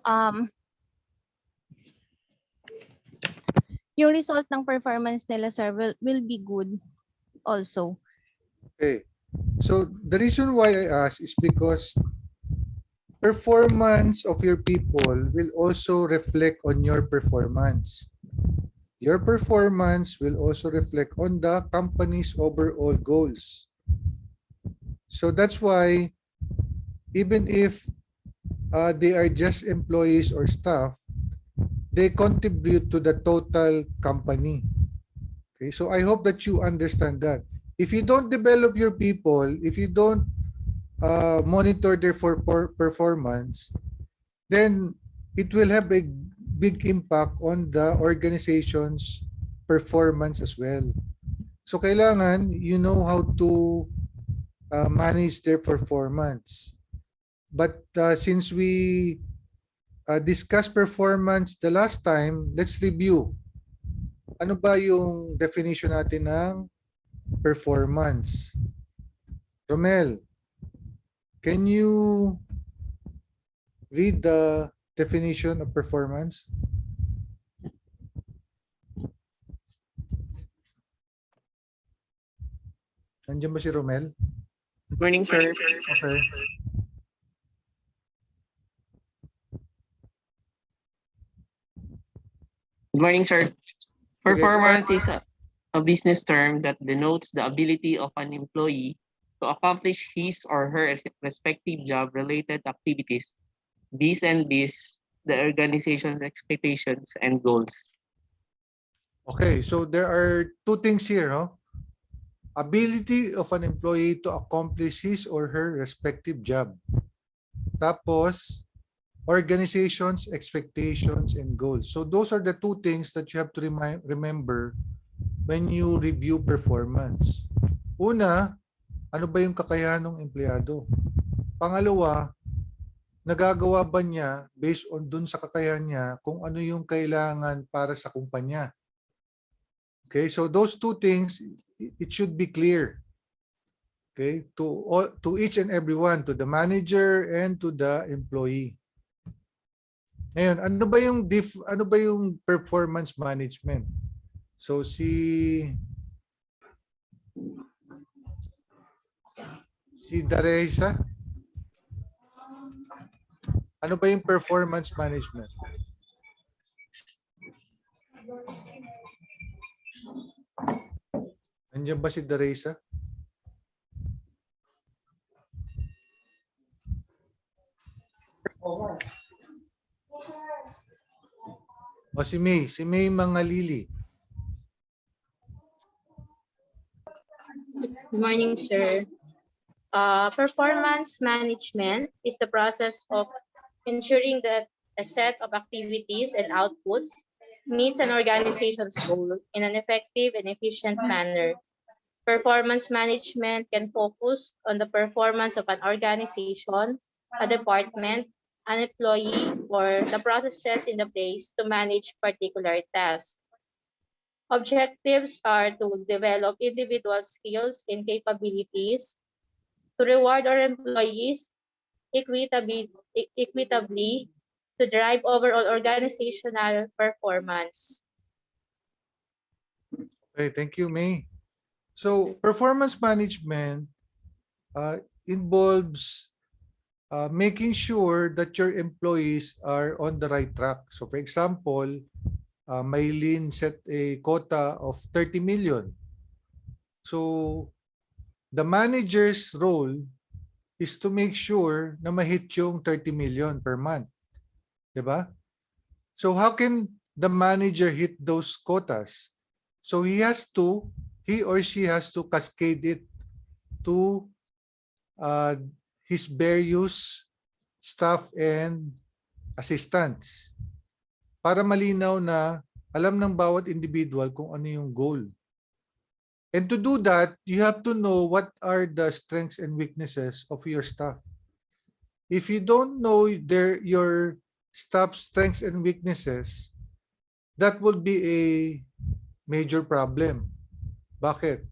um, yung result ng performance nila, sir, will be good also. Okay. So the reason why I ask is because performance of your people will also reflect on your performance. Your performance will also reflect on the company's overall goals. So that's why even if they are just employees or staff, they contribute to the total company. Okay, so I hope that you understand that. If you don't develop your people, if you don't monitor their performance, then it will have a big impact on the organization's performance as well. So kailangan you know how to manage their performance. But since we discussed performance the last time, let's review. Ano ba yung definition natin ng performance? Romel, can you read the definition of performance? Nandiyan ba si Romel? Good morning, sir. Okay. Good morning, sir. Okay, go ahead. Performance is a business term that denotes the ability of an employee to accomplish his or her respective job-related activities. These the organization's expectations and goals. Okay, so there are two things here, no? Ability of an employee to accomplish his or her respective job. Tapos, organization's expectations and goals. So those are the two things that you have to remember when you review performance. Una, ano ba yung kakayahan ng empleyado? Pangalawa, nagagawa ba niya based on dun sa kakayahan niya kung ano yung kailangan para sa kumpanya? Okay, so those two things, it should be clear. Okay, to each and everyone, to the manager and to the employee. Ngayon, ano ba yung performance management? So si Dareza, ano ba yung performance management? Nandiyan ba si Dareza? O si May Mangalili. Good morning, sir. Performance management is the process of ensuring that a set of activities and outputs meets an organization's goal in an effective and efficient manner. Performance management can focus on the performance of an organization, a department, an employee, or the processes in the place to manage particular tasks. Objectives are to develop individual skills and capabilities, to reward our employees equitably, to drive overall organizational performance. Okay, thank you, May. So performance management involves making sure that your employees are on the right track. So for example, Maylin set a quota of 30 million. So the manager's role is to make sure na ma-hit yung 30 million per month. Diba? So how can the manager hit those quotas? So he or she has to cascade it to his various staff and assistants para malinaw na alam ng bawat individual kung ano yung goal. And to do that, you have to know what are the strengths and weaknesses of your staff. If you don't know your staff's strengths and weaknesses, that will be a major problem. Bakit?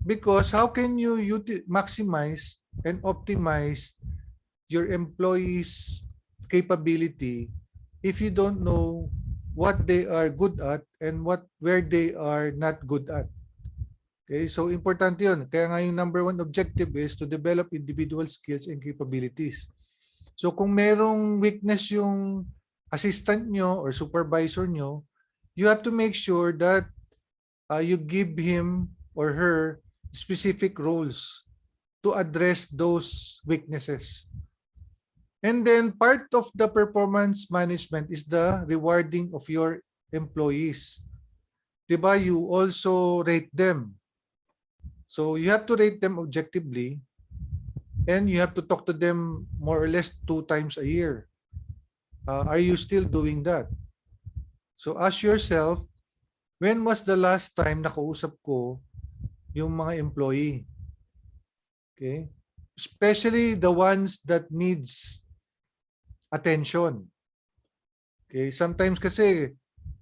Because how can you maximize and optimize your employees' capability if you don't know what they are good at and where they are not good at. Okay, so importante yun. Kaya nga yung number one objective is to develop individual skills and capabilities. So kung merong weakness yung assistant nyo or supervisor nyo, you have to make sure that you give him or her specific roles to address those weaknesses. And then part of the performance management is the rewarding of your employees. Diba? You also rate them. So you have to rate them objectively, and you have to talk to them more or less 2 times a year. Are you still doing that? So ask yourself, when was the last time nakausap ko yung mga employee? Okay? Especially the ones that needs attention. Okay? Sometimes kasi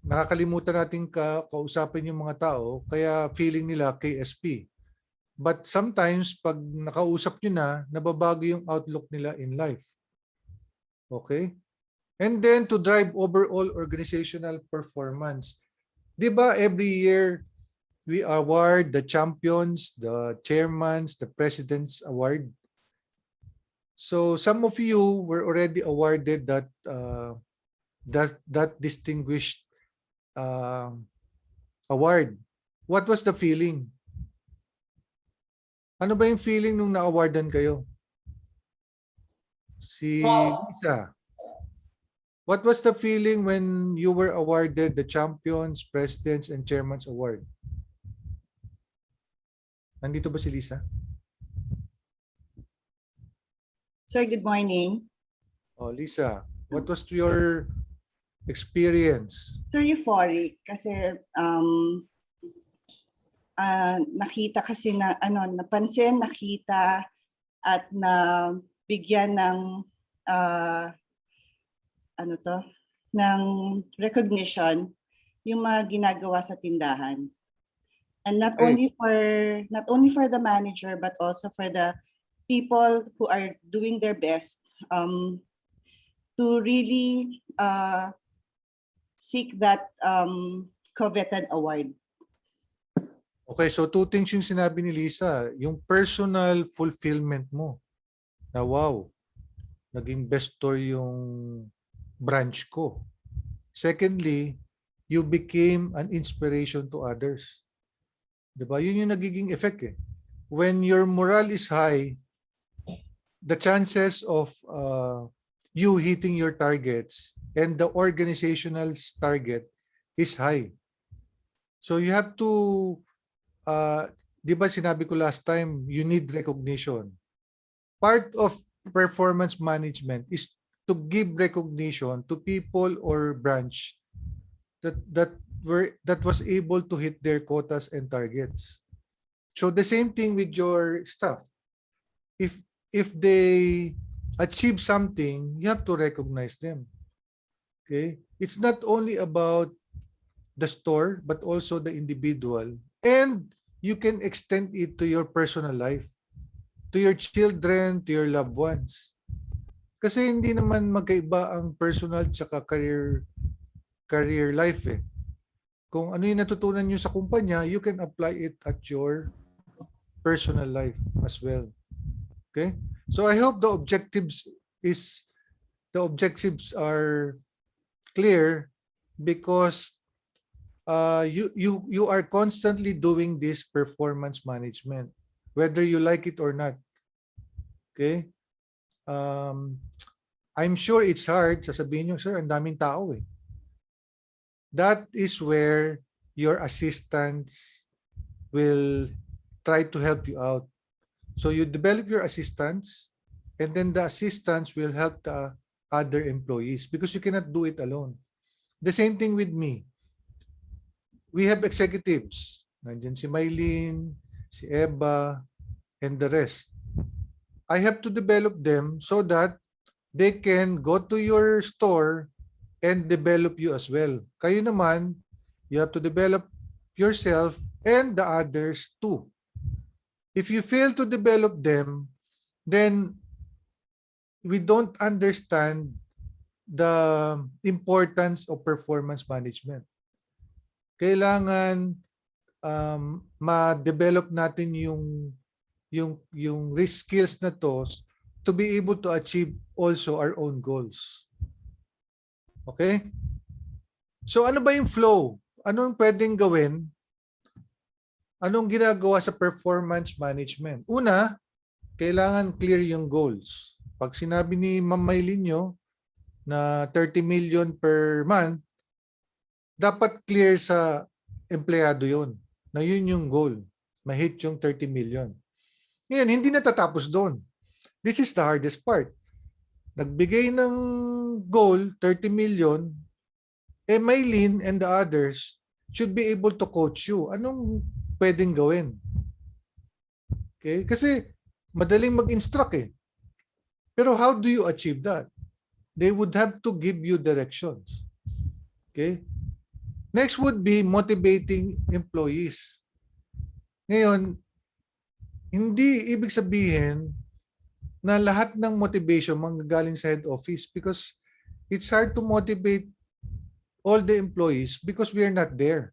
nakakalimutan natin kausapin yung mga tao, kaya feeling nila KSP. But sometimes, pag nakausap nyo na, nababago yung outlook nila in life. Okay? And then to drive overall organizational performance. Di ba every year, we award the champions, the chairmans, the president's award. So some of you were already awarded that distinguished award. What was the feeling? Ano ba yung feeling nung na-awardan kayo? Si Lisa. What was the feeling when you were awarded the Champions, Presidents, and Chairman's Award? Nandito ba si Lisa? Sir, good morning. Oh, Lisa, what was your experience? Sir, euphoric kasi nakita kasi na napansin, nakita at na bigyan ng ng recognition yung mga ginagawa sa tindahan. And not Okay. only for the manager but also for the people who are doing their best to really seek that coveted award. Okay, so 2 things yung sinabi ni Lisa. Yung personal fulfillment mo. Na wow, naging best store yung branch ko. Secondly, you became an inspiration to others. Diba? Yun yung nagiging effect eh. When your morale is high, the chances of you hitting your targets and the organizational's target is high. So you have to, di ba sinabi ko last time, you need recognition. Part of performance management is to give recognition to people or branch that was able to hit their quotas and targets. So the same thing with your staff. If they achieve something, you have to recognize them. Okay? It's not only about the store, but also the individual. And you can extend it to your personal life, to your children, to your loved ones. Kasi hindi naman magkaiba ang personal tsaka career life eh. Kung ano yung natutunan nyo sa kumpanya, you can apply it at your personal life as well. Okay? So I hope the objectives are clear, because you are constantly doing this performance management, whether you like it or not. Okay? I'm sure it's hard. Sasabihin nyo, sir, ang daming tao eh. That is where your assistants will try to help you out. So you develop your assistants, and then the assistants will help the other employees, because you cannot do it alone. The same thing with me. We have executives. Nandiyan si Mylene, si Eva, and the rest. I have to develop them so that they can go to your store and develop you as well. Kayo naman, you have to develop yourself and the others too. If you fail to develop them, then we don't understand the importance of performance management. Kailangan ma-develop natin yung risk skills na to be able to achieve also our own goals. Okay? So ano ba yung flow? Anong pwedeng gawin? Anong ginagawa sa performance management? Una, kailangan clear yung goals. Pag sinabi ni Ma'am Maylin nyo na 30 million per month, dapat clear sa empleyado yun, na yun yung goal, ma-hit yung 30 million. Ngayon, hindi natatapos doon. This is the hardest part. Nagbigay ng goal, 30 million, Maylin and the others should be able to coach you. Anong pwedeng gawin? Okay? Kasi madaling mag-instruct eh. Pero how do you achieve that? They would have to give you directions. Okay? Next would be motivating employees. Ngayon, hindi ibig sabihin na lahat ng motivation manggagaling sa head office because it's hard to motivate all the employees because we are not there.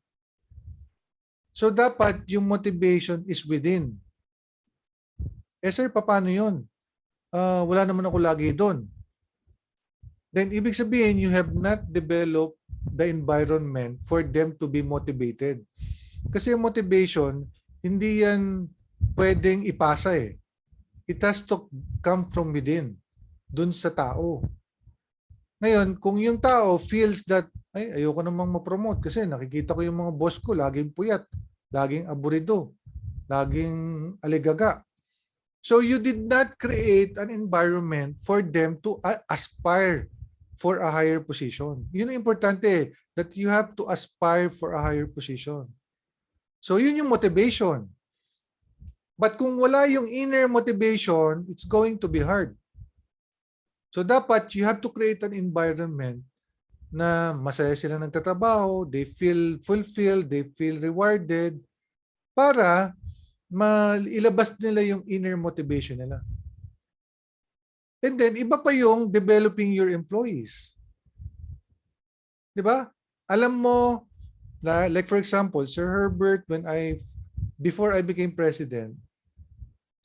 So dapat yung motivation is within. Sir, paano yun? Wala naman ako lagi doon. Then ibig sabihin you have not developed the environment for them to be motivated. Kasi yung motivation, hindi yan pwedeng ipasa eh. It has to come from within, dun sa tao. Ngayon, kung yung tao feels that, ay, ayoko namang ma-promote kasi nakikita ko yung mga boss ko, laging puyat, laging aburido, laging aligaga. So you did not create an environment for them to aspire for a higher position. Yun ang importante, that you have to aspire for a higher position. So yun yung motivation. But kung wala yung inner motivation, it's going to be hard. So dapat you have to create an environment na masaya sila nagtatrabaho, they feel fulfilled, they feel rewarded, para mailabas nila yung inner motivation nila. And then, iba pa yung developing your employees. Di ba? Alam mo, like for example, Sir Herbert, before I became president,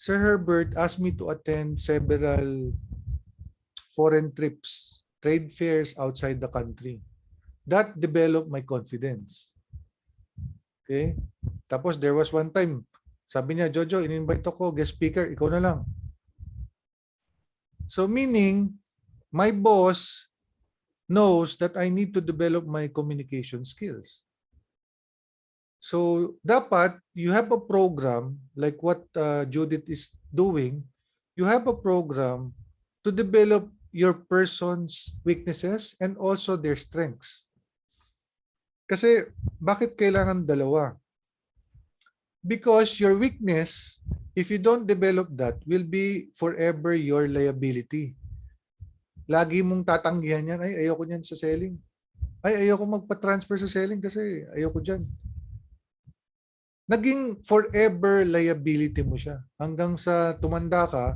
Sir Herbert asked me to attend several foreign trips, trade fairs outside the country. That developed my confidence. Okay? Tapos there was one time, sabi niya, Jojo, in-invite ako, guest speaker, ikaw na lang. So meaning, my boss knows that I need to develop my communication skills. So dapat you have a program like what Judith is doing. You have a program to develop your person's weaknesses and also their strengths. Kasi bakit kailangan dalawa? Because your weakness, if you don't develop that, will be forever your liability. Lagi mong tatanggihan yan, ay ayoko niyan sa selling. Ay ayoko magpa-transfer sa selling kasi ayoko dyan. Naging forever liability mo siya. Hanggang sa tumanda ka,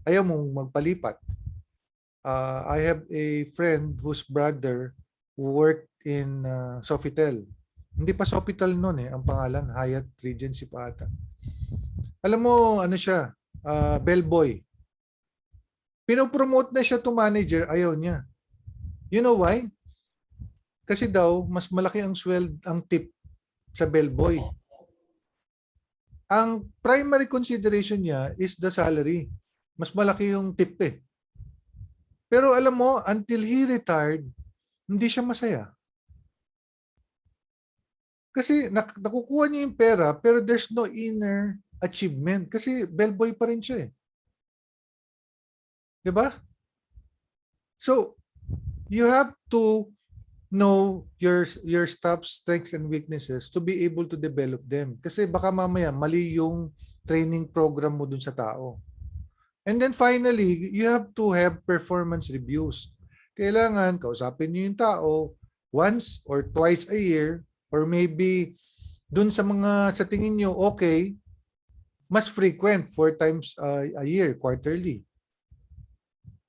ayaw mong magpalipat. I have a friend whose brother who worked in Sofitel. Hindi pa Sofitel noon eh, ang pangalan, Hyatt Regency pa ata. Alam mo, ano siya, bellboy. Pinopromote na siya to manager, ayaw niya. You know why? Kasi daw, mas malaki ang ang tip sa bellboy. Ang primary consideration niya is the salary. Mas malaki yung tip eh. Pero alam mo, until he retired, hindi siya masaya. Kasi nakukuha niya yung pera, pero there's no inner achievement. Kasi bellboy pa rin siya eh. Diba? So, you have to know your staff's strengths and weaknesses to be able to develop them. Kasi baka mamaya mali yung training program mo dun sa tao. And then finally, you have to have performance reviews. Kailangan kausapin niyo yung tao once or twice a year or maybe dun sa sa tingin niyo okay, mas frequent, 4 times a year, quarterly.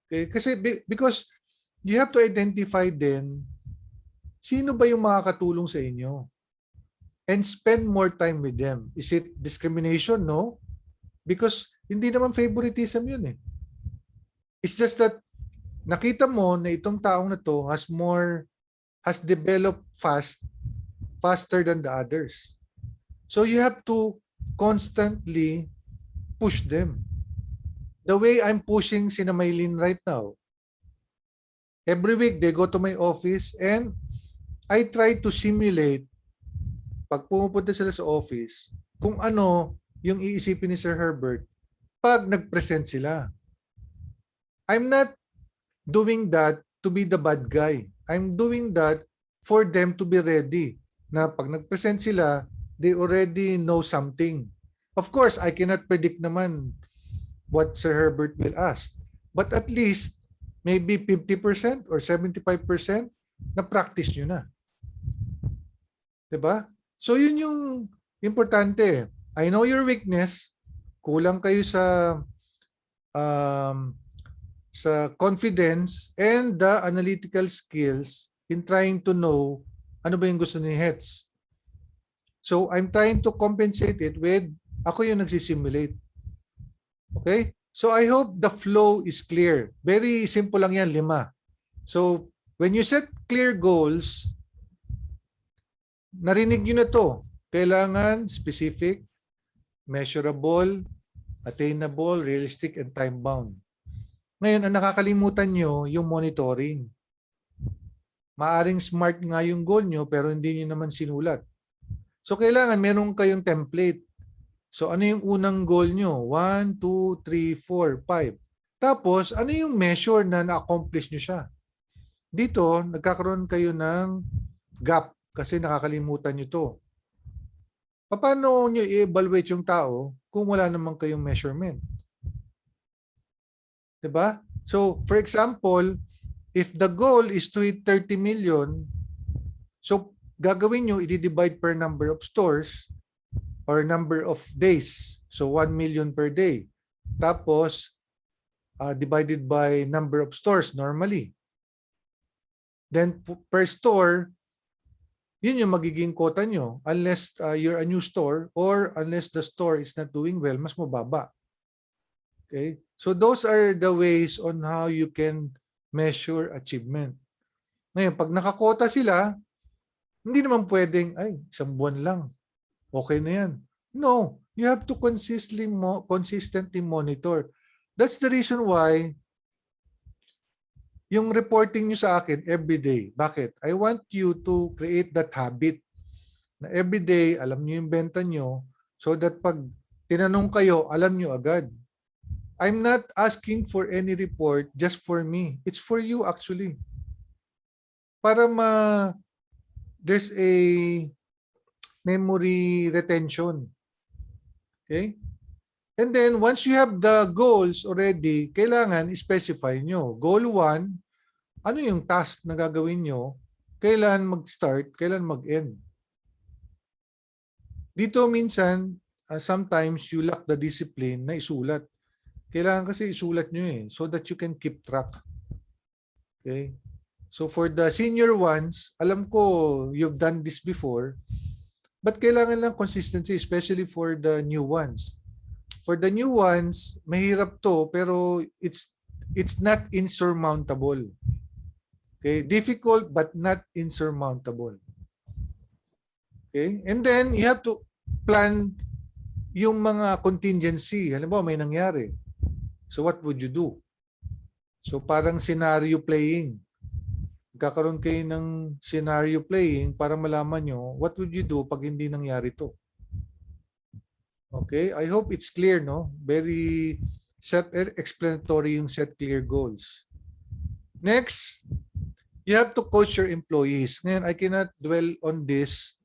Okay? Kasi because you have to identify then sino ba yung makakatulong sa inyo and spend more time with them. Is it discrimination? No. Because hindi naman favoritism yun eh. It's just that nakita mo na itong taong na to has developed faster than the others. So you have to constantly push them. The way I'm pushing sina Maylin right now, every week they go to my office and I try to simulate pag pumupunta sila sa office kung ano yung iisipin ni Sir Herbert pag nag-present sila. I'm not doing that to be the bad guy. I'm doing that for them to be ready. Na pag nag-present sila, they already know something. Of course, I cannot predict naman what Sir Herbert will ask. But at least, maybe 50% or 75% na practice nyo na. Diba? So yun yung importante. I know your weakness. Kulang kayo sa confidence and the analytical skills in trying to know ano ba yung gusto ni Heads. So I'm trying to compensate it with ako yung nagsisimulate. Okay? So I hope the flow is clear. Very simple lang yan, 5. So when you set clear goals, narinig nyo na to. Kailangan specific, measurable, attainable, realistic, and time-bound. Ngayon, ang nakakalimutan nyo, yung monitoring. Maaring smart nga yung goal nyo, pero hindi nyo naman sinulat. So, kailangan meron kayong template. So, ano yung unang goal nyo? 1, 2, 3, 4, 5. Tapos, ano yung measure na na-accomplish nyo siya? Dito, nagkakaroon kayo ng gap kasi nakakalimutan nyo to. Paano nyo i-evaluate yung tao kung wala naman kayong measurement? Diba? So, for example, if the goal is to hit 30 million, so gagawin nyo, i-divide per number of stores or number of days. So, 1 million per day. Tapos, divided by number of stores normally. Then, per store, yun yung magiging quota nyo unless you're a new store or unless the store is not doing well, mas mababa. Okay? So those are the ways on how you can measure achievement. Ngayon, pag nakakota sila, hindi naman pwedeng, ay, 1 buwan lang. Okay na yan. No, you have to consistently monitor. That's the reason why yung reporting nyo sa akin everyday. Bakit? I want you to create that habit na everyday alam nyo yung benta nyo so that pag tinanong kayo, alam nyo agad. I'm not asking for any report just for me. It's for you actually. Para there's a memory retention. Okay? And then, once you have the goals already, kailangan specify nyo. Goal 1, ano yung task na gagawin nyo? Kailan mag-start? Kailan mag-end? Dito minsan, sometimes you lack the discipline na isulat. Kailangan kasi isulat nyo so that you can keep track. Okay? So for the senior ones, alam ko you've done this before, but kailangan lang consistency, especially for the new ones. For the new ones, mahirap to pero it's not insurmountable. Okay, difficult but not insurmountable. Okay? And then you have to plan yung mga contingency. Halimbawa may nangyari. So what would you do? So parang scenario playing. Kakaroon kayo ng scenario playing para malaman nyo what would you do pag hindi nangyari to. Okay, I hope it's clear, no? Very self-explanatory yung set clear goals. Next, you have to coach your employees. Ngayon, I cannot dwell on this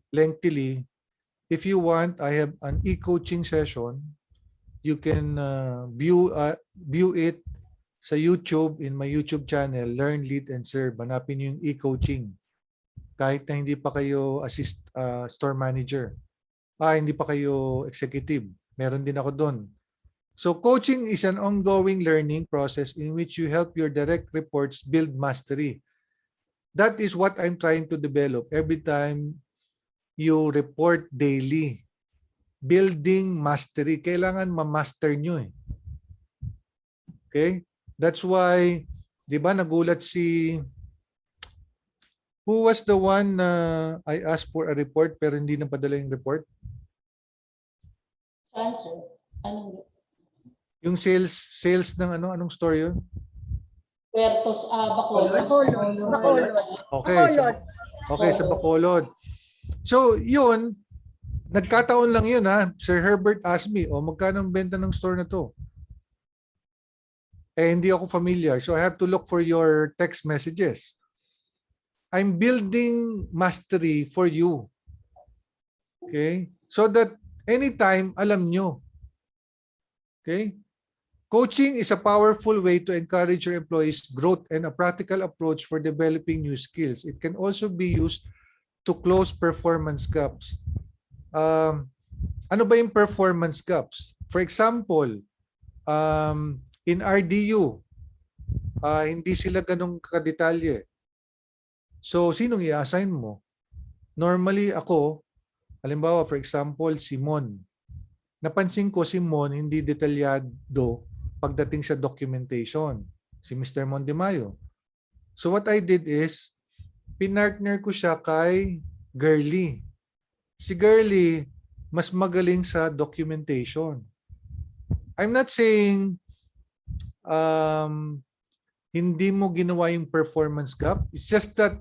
lengthily. If you want, I have an e-coaching session. You can view it sa YouTube, in my YouTube channel, Learn, Lead, and Serve. Hanapin niyo yung e-coaching. Kahit na hindi pa kayo store manager. Hindi pa kayo executive. Meron din ako doon. So coaching is an ongoing learning process in which you help your direct reports build mastery. That is what I'm trying to develop every time you report daily. Building mastery. Kailangan ma-master nyo eh. Okay? That's why, di ba, nagulat who was the one na I asked for a report pero hindi napadala yung report? Saan, sir? Anong Yung sales ng anong store yun? Puertos, Bacolod? Bacolod. Okay. Sa Bacolod. So, yun, nagkataon lang yun ha. Sir Herbert asked me, magkano ang benta ng store na to? Eh, hindi ako familiar. So, I have to look for your text messages. I'm building mastery for you. Okay? So that anytime, alam nyo. Okay? Coaching is a powerful way to encourage your employees' growth and a practical approach for developing new skills. It can also be used to close performance gaps. Ano ba yung performance gaps? For example, in RDU, hindi sila ganong kadetalye. So, sinong i-assign mo? Normally, ako, halimbawa, for example, si Mon. Napansin ko si Mon hindi detalyado pagdating sa documentation. Si Mr. Mon de Mayo. So, what I did is, pinartner ko siya kay Girly. Si Girly, mas magaling sa documentation. I'm not saying hindi mo ginawa yung performance gap. It's just that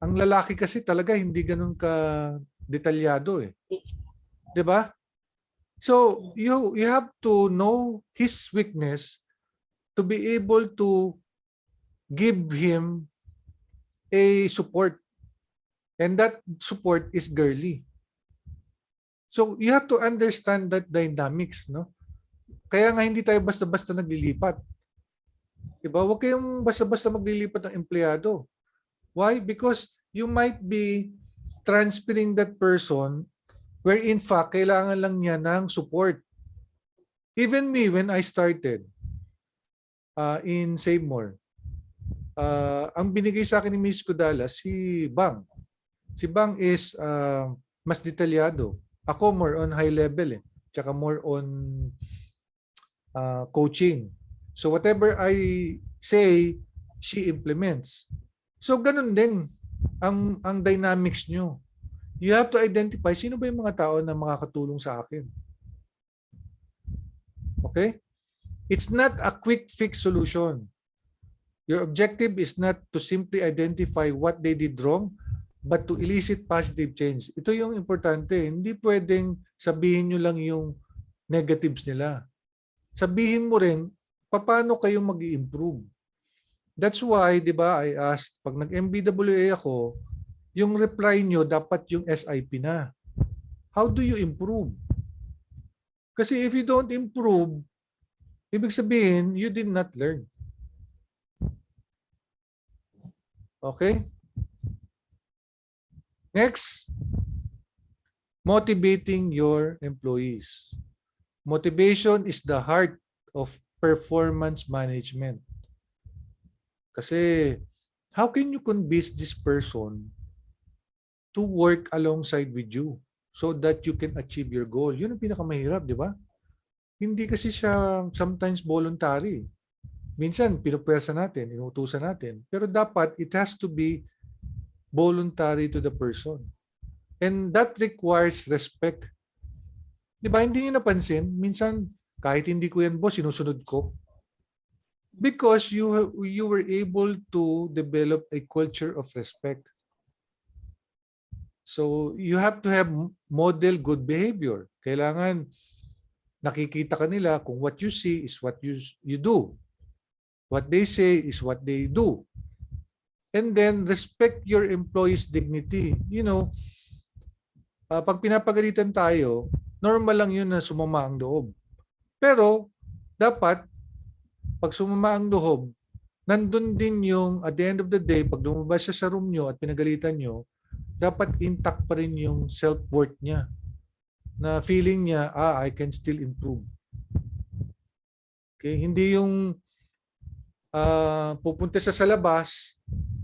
ang lalaki kasi talaga hindi ganun ka detalyado eh. 'Di ba? So you have to know his weakness to be able to give him a support. And that support is Girly. So you have to understand that dynamics, no? Kaya nga hindi tayo basta-basta naglilipat. Diba? Huwag kayong basta-basta maglilipat ng empleyado. Why? Because you might be transferring that person where in fact, kailangan lang niya ng support. Even me, when I started in Save More, ang binigay sa akin ni Ms. Kudala, si Bang. Si Bang is mas detalyado. Ako more on high level eh. Tsaka more on coaching. So whatever I say, she implements. So ganun din ang dynamics nyo. You have to identify sino ba yung mga tao na makakatulong sa akin. Okay? It's not a quick fix solution. Your objective is not to simply identify what they did wrong, but to elicit positive change. Ito yung importante. Hindi pwedeng sabihin nyo lang yung negatives nila. Sabihin mo rin, paano kayo mag-i-improve? That's why, di ba, I asked, pag nag-MBWA ako, yung reply nyo dapat yung SIP na. How do you improve? Kasi if you don't improve, ibig sabihin, you did not learn. Okay? Next, motivating your employees. Motivation is the heart of performance management. Kasi, how can you convince this person to work alongside with you so that you can achieve your goal? Yun ang pinakamahirap, di ba? Hindi kasi siya sometimes voluntary. Minsan, pinupwersa natin, inutusan natin. Pero dapat, it has to be voluntary to the person. And that requires respect. Di ba, hindi niyo napansin? Minsan, kahit hindi ko yan boss, sinusunod ko. Because you were able to develop a culture of respect. So, you have to have model good behavior. Kailangan nakikita ka nila kung what you see is what you do. What they say is what they do. And then, respect your employees' dignity. You know, pag pinapagalitan tayo, normal lang yun na sumama ang loob. Pero, dapat, pag sumama ang loob, nandun din yung, at the end of the day, pag lumabas siya sa room nyo at pinagalitan nyo, dapat intact pa rin yung self-worth niya. Na feeling niya, I can still improve. Okay, hindi yung pupunta sa labas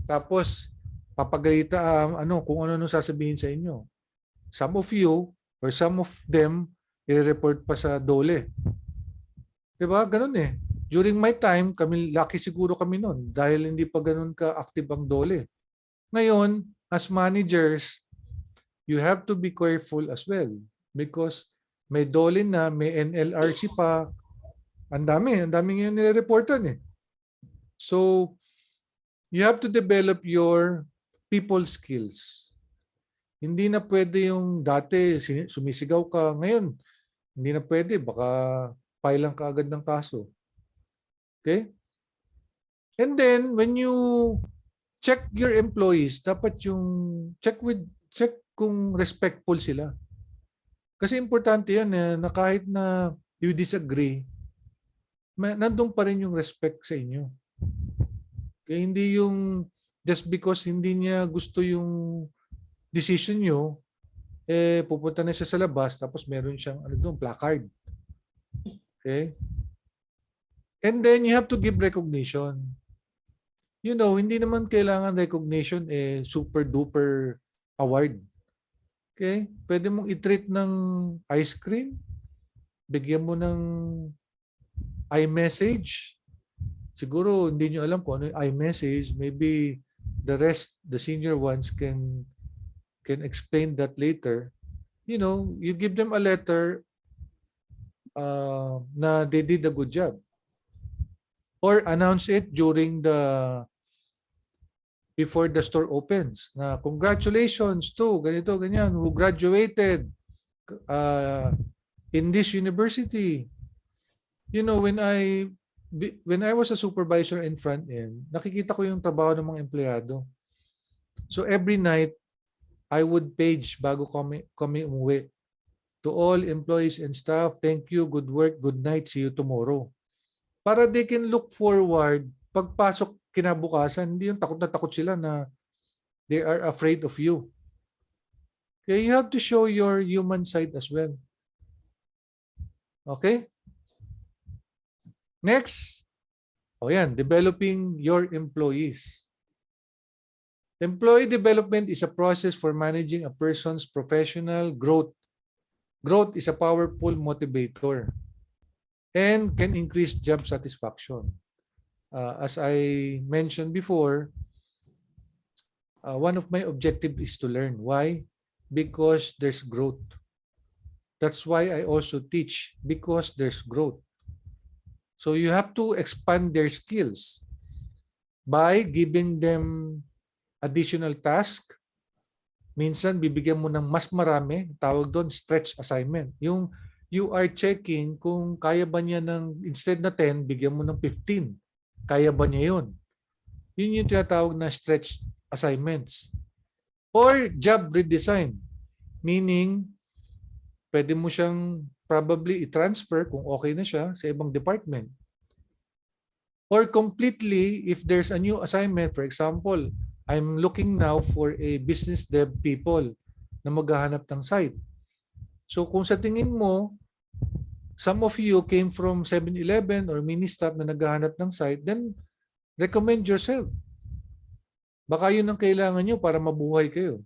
tapos papagalita kung ano sasabihin sa inyo. Some of you or some of them i-report pa sa DOLE. 'Di ba? Ganun eh. During my time, lucky siguro kami noon dahil hindi pa ganun ka-active ang DOLE. Ngayon, as managers, you have to be careful as well because may DOLE na, may NLRC pa. Ang dami ngayon nire-reportan eh. So, you have to develop your people skills. Hindi na pwede yung dati sumisigaw ka. Ngayon, hindi na pwede. Baka pailang ka agad ng kaso. Okay? And then, when you check your employees, dapat yung check kung respectful sila. Kasi importante yan na kahit na you disagree, nandun pa rin yung respect sa inyo. Okay? Hindi yung just because hindi niya gusto yung decision nyo, pupunta na siya sa labas tapos meron siyang placard. Okay? And then you have to give recognition. You know, hindi naman kailangan recognition super duper award. Okay? Pwede mong i-treat ng ice cream, bigyan mo ng iMessage. Siguro hindi nyo alam kung ano yung iMessage. Maybe the rest, the senior ones can explain that later. You know, you give them a letter na they did a good job. Or announce it before the store opens. Na congratulations to ganito, ganyan, who graduated in this university. You know, when I was a supervisor in front end, nakikita ko yung trabaho ng mga empleyado. So every night, I would page bago kami umuwi. To all employees and staff, thank you, good work, good night, see you tomorrow. Para they can look forward, pagpasok kinabukasan, hindi yung takot na takot sila na they are afraid of you. Okay, you have to show your human side as well. Okay? Next, developing your employees. Employee development is a process for managing a person's professional growth. Growth is a powerful motivator and can increase job satisfaction. As I mentioned before, one of my objectives is to learn. Why? Because there's growth. That's why I also teach, because there's growth. So you have to expand their skills by giving them additional task. Minsan, bibigyan mo ng mas marami, tawag doon, stretch assignment. Yung you are checking kung kaya ba niya instead na 10, bigyan mo ng 15. Kaya ba niya yun? Yun yung tinatawag na stretch assignments. Or job redesign. Meaning, pwede mo siyang probably i-transfer kung okay na siya sa ibang department. Or completely, if there's a new assignment, for example, I'm looking now for a business dev people na maghahanap ng site. So kung sa tingin mo, some of you came from 7-Eleven or Ministop na naghahanap ng site, then recommend yourself. Baka yun ang kailangan nyo para mabuhay kayo.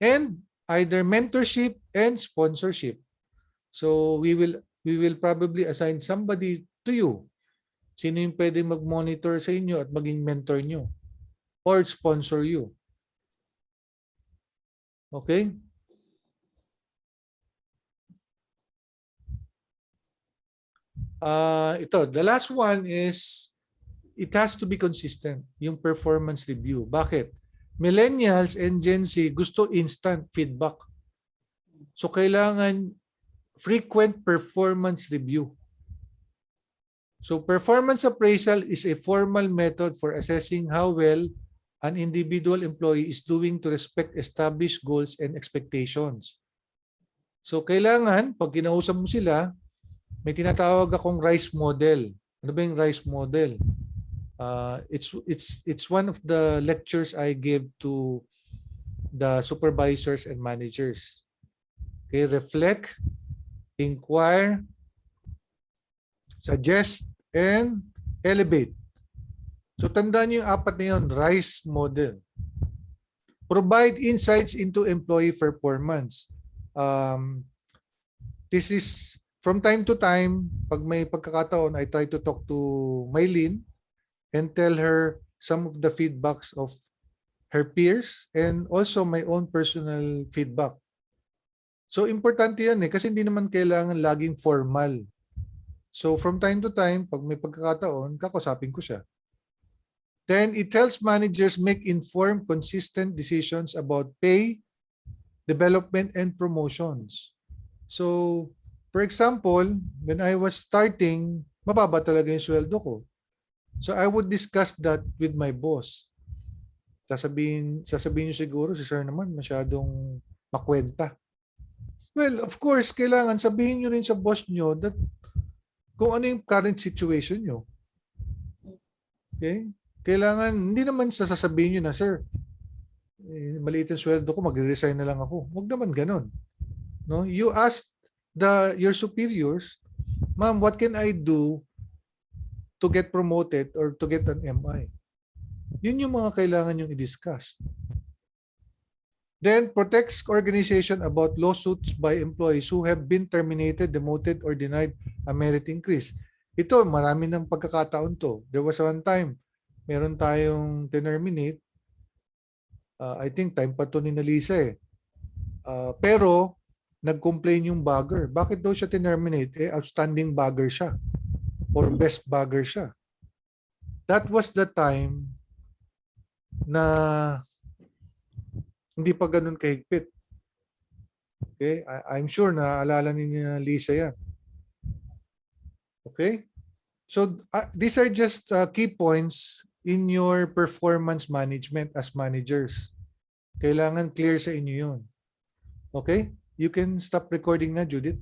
And either mentorship and sponsorship. So we will probably assign somebody to you. Sino yung pwedeng mag-monitor sa inyo at maging mentor nyo or sponsor you. Okay? The last one is it has to be consistent, yung performance review. Bakit? Millennials and Gen Z gusto instant feedback. So kailangan frequent performance review. So performance appraisal is a formal method for assessing how well an individual employee is doing to respect established goals and expectations. So kailangan, pag kinausap mo sila, may tinatawag akong RICE model. Ano ba yung RICE model? It's one of the lectures I give to the supervisors and managers. Okay, reflect, inquire, suggest, and elevate. So tandaan niyo yung apat na yun, RISE model. Provide insights into employee performance. This is from time to time, pag may pagkakataon, I try to talk to Mylene and tell her some of the feedbacks of her peers and also my own personal feedback. So importante yan kasi hindi naman kailangan laging formal. So from time to time, pag may pagkakataon, kakusapin ko siya. Then it helps managers make informed, consistent decisions about pay, development, and promotions. So, for example, when I was starting, mababa talaga yung sweldo ko. So I would discuss that with my boss. Sasabihin niyo siguro, si sir naman masyadong makwenta. Well, of course, kailangan sabihin niyo rin sa boss niyo that kung ano yung current situation niyo. Okay? Kailangan, hindi naman sasabihin niyo na, sir, maliit ang sweldo ko, magre-resign na lang ako. Huwag naman ganun. No? You ask your superiors, ma'am, what can I do to get promoted or to get an MI? Yun yung mga kailangan yung i-discuss. Then, protects organization about lawsuits by employees who have been terminated, demoted, or denied a merit increase. Ito, marami ng pagkakataon to. There was one time, meron tayong terminate. I think time pa to ni Lisa eh. Pero, nag-complain yung bagger. Bakit daw siya terminate? Outstanding bagger siya. Or best bagger siya. That was the time na hindi pa ganun kahigpit. Okay? I'm sure na alala ni Lisa yan. Okay? So, these are just key points in your performance management as managers. Kailangan clear sa inyo yun. Okay? You can stop recording na, Judith.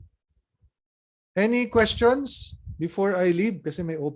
Any questions before I leave? Kasi may open.